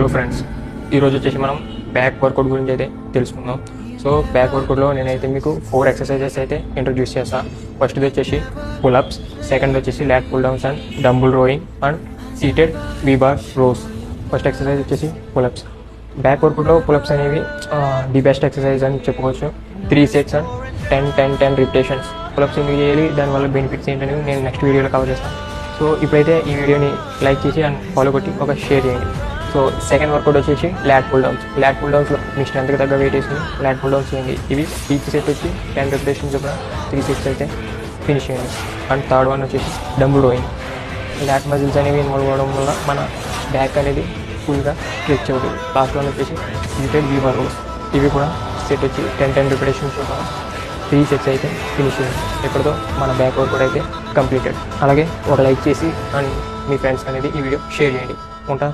Hello friends, ఈరోజు వచ్చేసి మనం బ్యాక్ వర్కౌట్ గురించి అయితే తెలుసుకుందాం. సో బ్యాక్ వర్కౌట్లో నేనైతే మీకు 4 ఎక్సర్సైజెస్ అయితే ఇంట్రొడ్యూస్ చేస్తాను. ఫస్ట్ది వచ్చేసి పుల్అప్స్, సెకండ్ వచ్చేసి lat pull downs and dumbbell rowing and seated V bar rows. First exercise వచ్చేసి పుల్అప్స్. బ్యాక్ వర్కౌట్లో పుల్అప్స్ అనేవి ది బెస్ట్ ఎక్సర్సైజ్ అని చెప్పుకోవచ్చు. 3 sets అండ్ 10 రిపిటేషన్స్. పుల్అప్స్ ఎందుకు చేయాలి, దానివల్ల బెనిఫిట్స్ ఏంటనేవి నేను నెక్స్ట్ వీడియోలో కవర్ చేస్తాను. సో ఇప్పుడైతే ఈ వీడియోని లైక్ చేసి అండ్ ఫాలో కొట్టి ఒక షేర్ చేయండి. సో సెకండ్ వర్కౌట్ వచ్చేసి ల్యాట్ పుల్ డౌన్స్. ల్యాట్ పుల్ డౌన్స్లో మీ స్ట్రెంత్కి తగ్గ వెయిట్ వేసుకుని ల్యాట్ పుల్ డౌన్స్ చేయండి. ఇవి ఈచ్ సెట్ వచ్చి 10 రిపిటేషన్స్ చొప్పున 3 sets అయితే ఫినిష్ చేయండి. అండ్ థర్డ్ వన్ వచ్చేసి డంబుల్ రోయింగ్. ల్యాట్ మజిల్స్ అనేవి ఇన్వాల్వ్ అవ్వడం వల్ల మన బ్యాక్ అనేది ఫుల్గా స్ట్రెచ్ అవుతుంది. లాస్ట్ వన్ వచ్చేసి సీటెడ్ వీ బార్ రోస్. ఇవి కూడా సెట్ వచ్చి 10 రిపిటేషన్స్ చొప్పున 3 sets అయితే ఫినిష్ చేయండి. ఎక్కడితో మన బ్యాక్ వర్కౌట్ అయితే కంప్లీటెడ్. అలాగే ఒక లైక్ చేసి అండ్ మీ ఫ్రెండ్స్ అనేది ఈ వీడియో షేర్ చేయండి. ఉంటా.